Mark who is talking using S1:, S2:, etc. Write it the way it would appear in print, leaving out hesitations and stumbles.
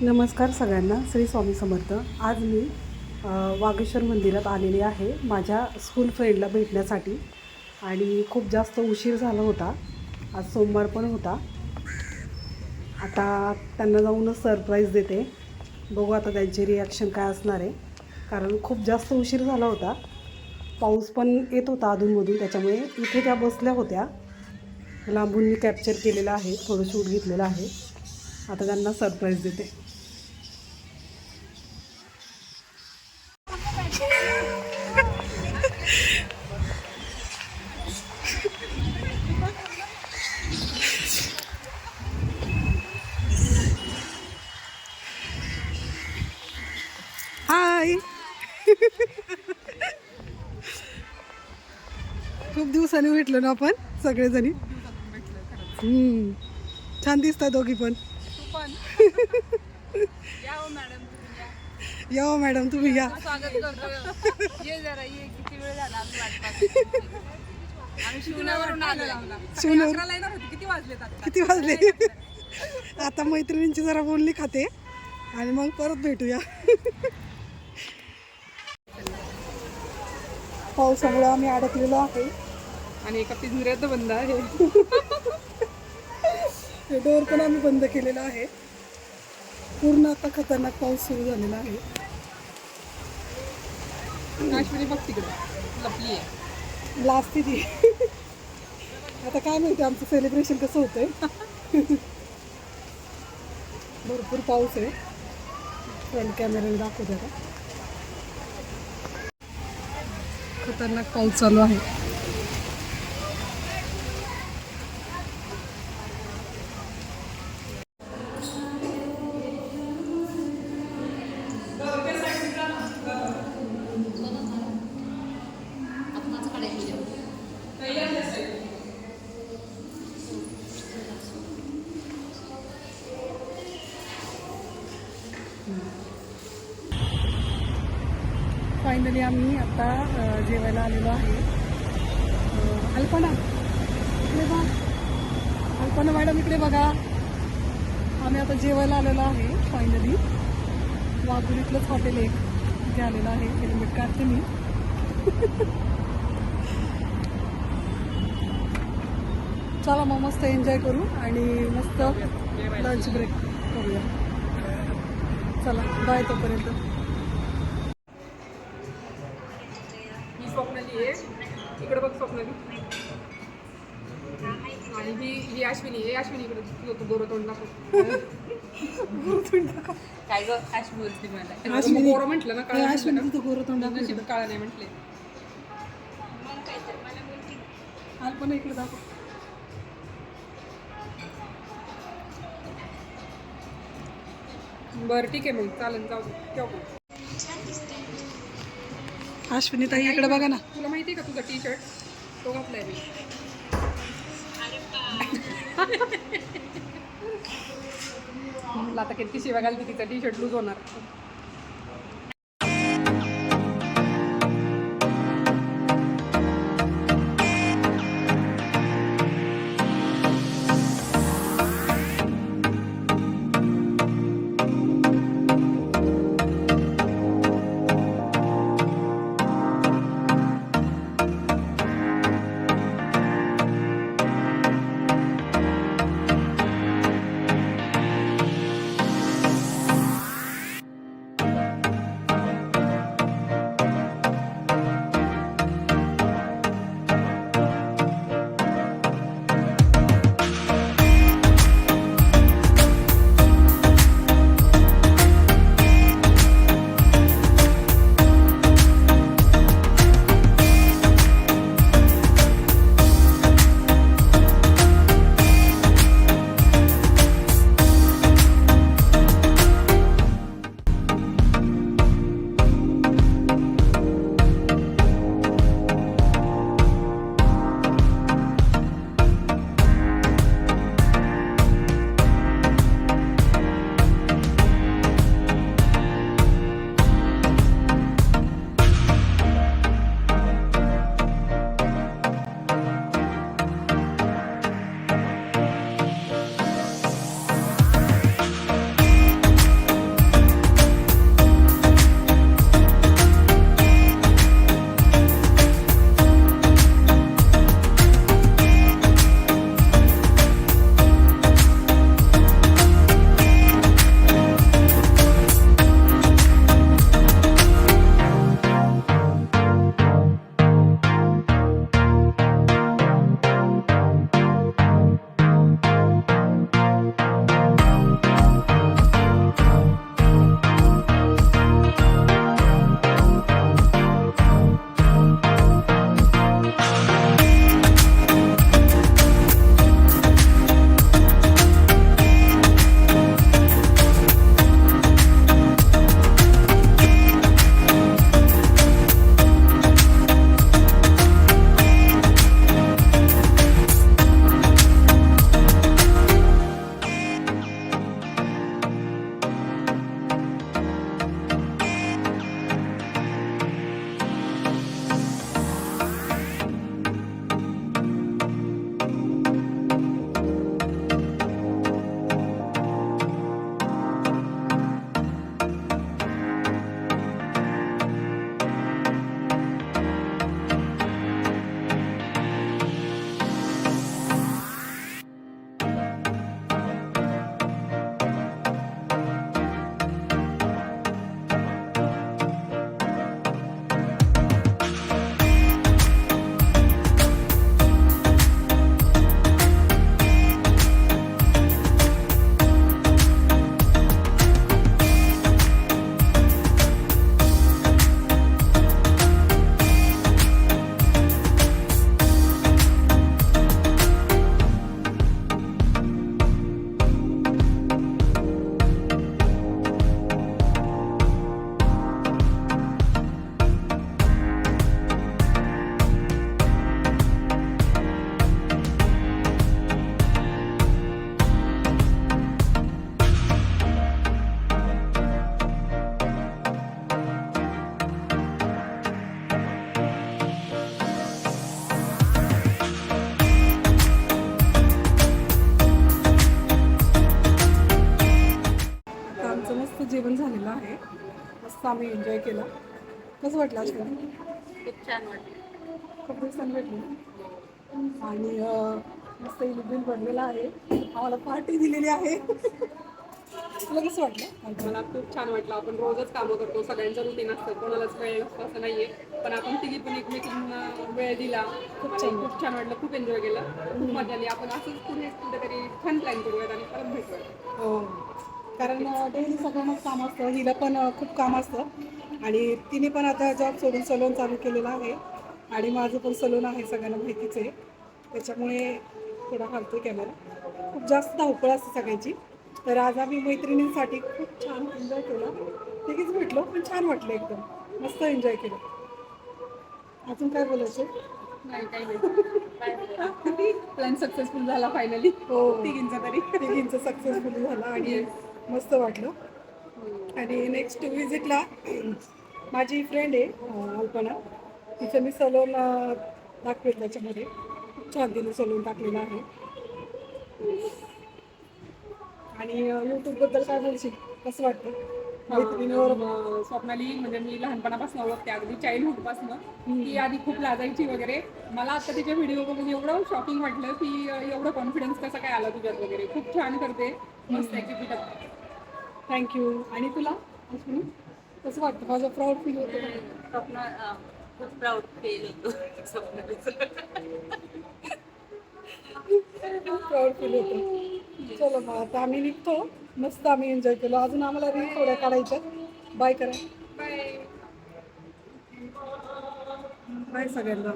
S1: नमस्कार सगळ्यांना. श्री स्वामी समर्थ. आज मी वागेश्वर मंदिरात आलेले आहे माझ्या स्कूल फ्रेंडला भेटण्यासाठी आणि खूप जास्त उशीर झाला होता. आज सोमवार पण होता. आता त्यांना जाऊनच सरप्राईज देते. बघू आता त्यांची रिॲक्शन काय असणार आहे, कारण खूप जास्त उशीर झाला होता. पाऊस पण येत होता अधूनमधून, त्याच्यामुळे इथे त्या बसल्या होत्या. लांबून मी कॅप्चर केलेलं आहे, थोडं शूट घेतलेलं आहे. आता त्यांना सरप्राईज देते. हाय. खूप दिवसांनी भेटलो ना आपण सगळेजणी. छान दिसतात दोघी पण. या हो मॅडम, तुम्ही या.
S2: स्वागत करतो. ये जरा ये. किती वेळ झाला आम्ही वाट पाहतोय. आम्ही शिवण्यावरून आलो. किती वाजले आता?
S1: किती वाजले? आता मैत्रिणींची जरा बोलणी खाते आणि मग परत भेटूया. पावसामुळे आम्ही अडकलेलो आहे
S2: आणि एका पिंजऱ्यात बंद आहे.
S1: डोर पण आम्ही बंद केलेला आहे. पूर्ण आता खतरनाक पाऊस सुरू झालेला आहे.
S2: अश्विनी बघ तिकडे लपली आहे.
S1: लास्ट ती. आता काय माहिती आमचं सेलिब्रेशन कसं होतंय. भरपूर पाऊस आहे. फ्रंट कॅमेऱ्याने दाखवते आता. खतरनाक पाऊस चालू आहे. फायनली आम्ही आता जेवायला आलेलो आहे. अल्पना इकडे बघा. अल्पना मॅडम इकडे बघा. आम्ही आता जेवायला आलेलो आहे फायनली. वाघुरीतलंच हॉटेल एक इथे आलेलं आहे. हेल्मेट काढते मी. चला मग मस्त एन्जॉय करू आणि मस्त लंच ब्रेक करूया. चला बाय तोपर्यंत.
S2: स्वप्नाली आहे इकडे बघ. स्वप्नाली आणि ही अश्विनी आहे. अश्विनी इकडे गोरं तोंड दाखव. काय ग अश्विनी बोलते मला. गोरं म्हटलं ना. काळा नाही म्हटले.
S1: पण इकडे दाखव.
S2: बरं ठीक आहे मग चालेल. जाऊ ठेव.
S1: अश्विनी ताई इकडे बघा ना.
S2: तुला माहिती आहे का तुझा टी शर्ट तो घातलाय मी. आता किती शिवाय घालते. तिचा टी शर्ट लूज होणार.
S1: मस्त जेवण झालेलं आहे. मस्त आम्ही एन्जॉय केला. कसं वाटलं अश्विनी?
S2: खूप छान वाटलं.
S1: खूप दिवसांनी भेटलो ना. आणि मस्त इलेक्ट्रिक बनलेला आहे. आम्हाला पार्टी दिलेली आहे. तुला कसं वाटलं?
S3: मला खूप छान वाटलं. आपण रोजच कामं करतो, सगळ्यांचं रुटीन असतं, कोणालाच वेळ नसतो असं नाहीये. पण आपण तिघी पण एकमेकींना वेळ दिला. खूप छान वाटलं, खूप एन्जॉय केलं, खूप मजा आली. आपण असंच पुढे कुठेतरी छान प्लॅन करूयात आणि परत भेटूयात.
S1: हो, कारण डेली सगळ्यांनाच काम असतं. हिला पण खूप काम असतं आणि तिने पण आता जॉब सोडून सलून चालू केलेला आहे. आणि माझं पण सलून आहे, सगळ्यांना माहितीच आहे. त्याच्यामुळे थोडा हलतो कॅमेरा. खूप जास्त धावपळ असते सगळ्यांची. तर आज आम्ही मैत्रिणींसाठी खूप छान एन्जॉय केला. तिघीच भेटलो पण छान वाटलं, एकदम मस्त एन्जॉय केलं. अजून काय बोलायचं?
S3: नाही काही नाही. प्लॅन सक्सेसफुल झाला फायनली.
S1: हो,
S3: तिघींचा तरी.
S1: तिघींचं सक्सेसफुल झालं आणि मस्त वाटलं. आणि नेक्स्ट विजिटला माझी फ्रेंड आहे अल्पना, तिचं मी सलून दाखवेल त्याच्यामध्ये. खूप छान तिने सलून टाकलेलं आहे. आणि यूट्यूबबद्दल काय बोलशील? कसं वाटतं मैत्रिणीवर?
S3: स्वप्नाली म्हणजे मी लहानपणापासून ओळखते, अगदी चाइल्डहुडपासून. ती आधी खूप लाजायची वगैरे. मला आता तिचे व्हिडिओ बघून एवढं शॉकिंग वाटलं की एवढं कॉन्फिडन्स कसं काय आला तुझ्यात वगैरे. खूप छान करते, मस्त ॲक्टिव्हिटी करते.
S1: थँक्यू. आणि तुला अश्विनी कसं वाटतं? माझं प्राऊड फील होतं.
S2: स्वप्न खूप प्राऊड फील होतो स्वप्नालीचं.
S1: प्राऊड फील होतं. चलो मग आता आम्ही निघतो. मस्त आम्ही एन्जॉय केलो. अजून आम्हाला रील थोड्या काढायच्या. बाय करा.
S3: बाय.
S1: बाय सगळ्यांना.